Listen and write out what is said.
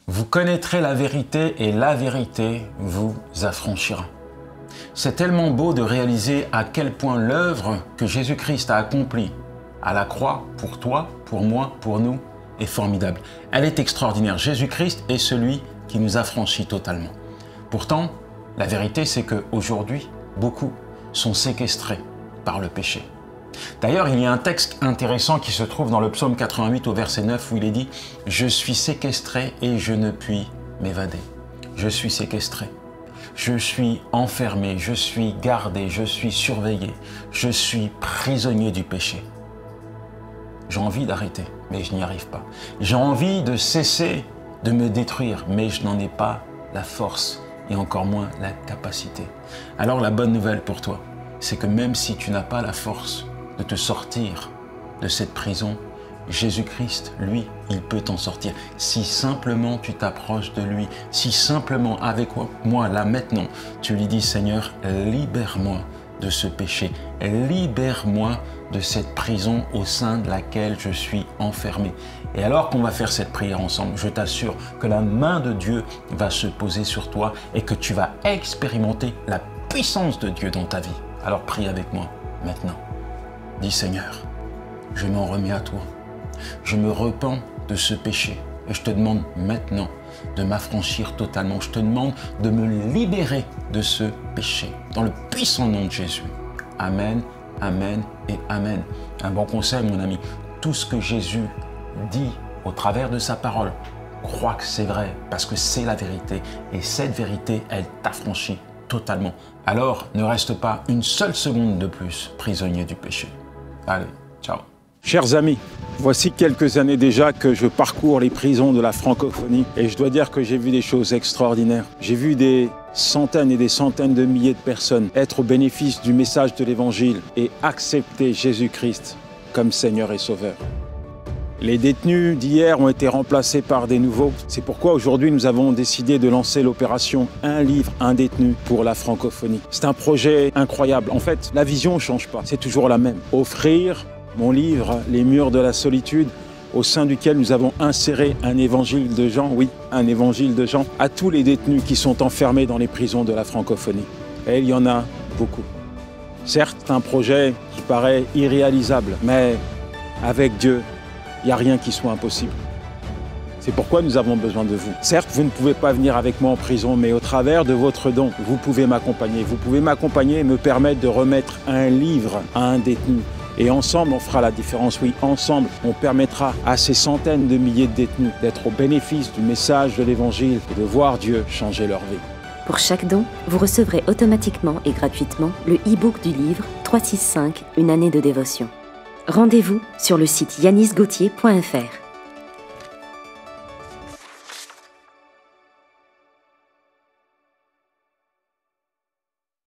Vous connaîtrez la vérité et la vérité vous affranchira. C'est tellement beau de réaliser à quel point l'œuvre que Jésus-Christ a accomplie à la croix, pour toi, pour moi, pour nous, est formidable. Elle est extraordinaire. Jésus-Christ est celui qui nous affranchit totalement. Pourtant, la vérité, c'est qu'aujourd'hui, beaucoup sont séquestrés par le péché. D'ailleurs, il y a un texte intéressant qui se trouve dans le psaume 88 au verset 9 où il est dit « Je suis séquestré et je ne puis m'évader. Je suis séquestré. Je suis enfermé, je suis gardé, je suis surveillé. Je suis prisonnier du péché. » J'ai envie d'arrêter, mais je n'y arrive pas. J'ai envie de cesser de me détruire, mais je n'en ai pas la force et encore moins la capacité. Alors la bonne nouvelle pour toi, c'est que même si tu n'as pas la force de te sortir de cette prison, Jésus-Christ, lui, il peut t'en sortir. Si simplement tu t'approches de lui, si simplement avec moi, là maintenant, tu lui dis « Seigneur, libère-moi de ce péché, libère-moi de cette prison au sein de laquelle je suis enfermé. » Et alors qu'on va faire cette prière ensemble, je t'assure que la main de Dieu va se poser sur toi et que tu vas expérimenter la puissance de Dieu dans ta vie. Alors prie avec moi maintenant. Dis Seigneur, je m'en remets à toi. Je me repens de ce péché et je te demande maintenant de m'affranchir totalement. Je te demande de me libérer de ce péché. Dans le puissant nom de Jésus. Amen, amen et amen. Un bon conseil, mon ami. Tout ce que Jésus dit au travers de sa parole, crois que c'est vrai parce que c'est la vérité. Et cette vérité, elle t'affranchit totalement. Alors, ne reste pas une seule seconde de plus prisonnier du péché. Allez, ciao. Chers amis, voici quelques années déjà que je parcours les prisons de la francophonie et je dois dire que j'ai vu des choses extraordinaires. J'ai vu des centaines et des centaines de milliers de personnes être au bénéfice du message de l'Évangile et accepter Jésus-Christ comme Seigneur et Sauveur. Les détenus d'hier ont été remplacés par des nouveaux. C'est pourquoi aujourd'hui nous avons décidé de lancer l'opération Un livre, un détenu pour la francophonie. C'est un projet incroyable. En fait, la vision ne change pas, c'est toujours la même. Offrir mon livre, Les murs de la solitude, au sein duquel nous avons inséré un évangile de Jean, oui, un évangile de Jean, à tous les détenus qui sont enfermés dans les prisons de la francophonie. Et il y en a beaucoup. Certes, c'est un projet qui paraît irréalisable, mais avec Dieu, il n'y a rien qui soit impossible. C'est pourquoi nous avons besoin de vous. Certes, vous ne pouvez pas venir avec moi en prison, mais au travers de votre don, vous pouvez m'accompagner. Vous pouvez m'accompagner et me permettre de remettre un livre à un détenu. Et ensemble, on fera la différence. Oui, ensemble, on permettra à ces centaines de milliers de détenus d'être au bénéfice du message de l'Évangile et de voir Dieu changer leur vie. Pour chaque don, vous recevrez automatiquement et gratuitement le e-book du livre 365, une année de dévotion. Rendez-vous sur le site yanisgauthier.fr.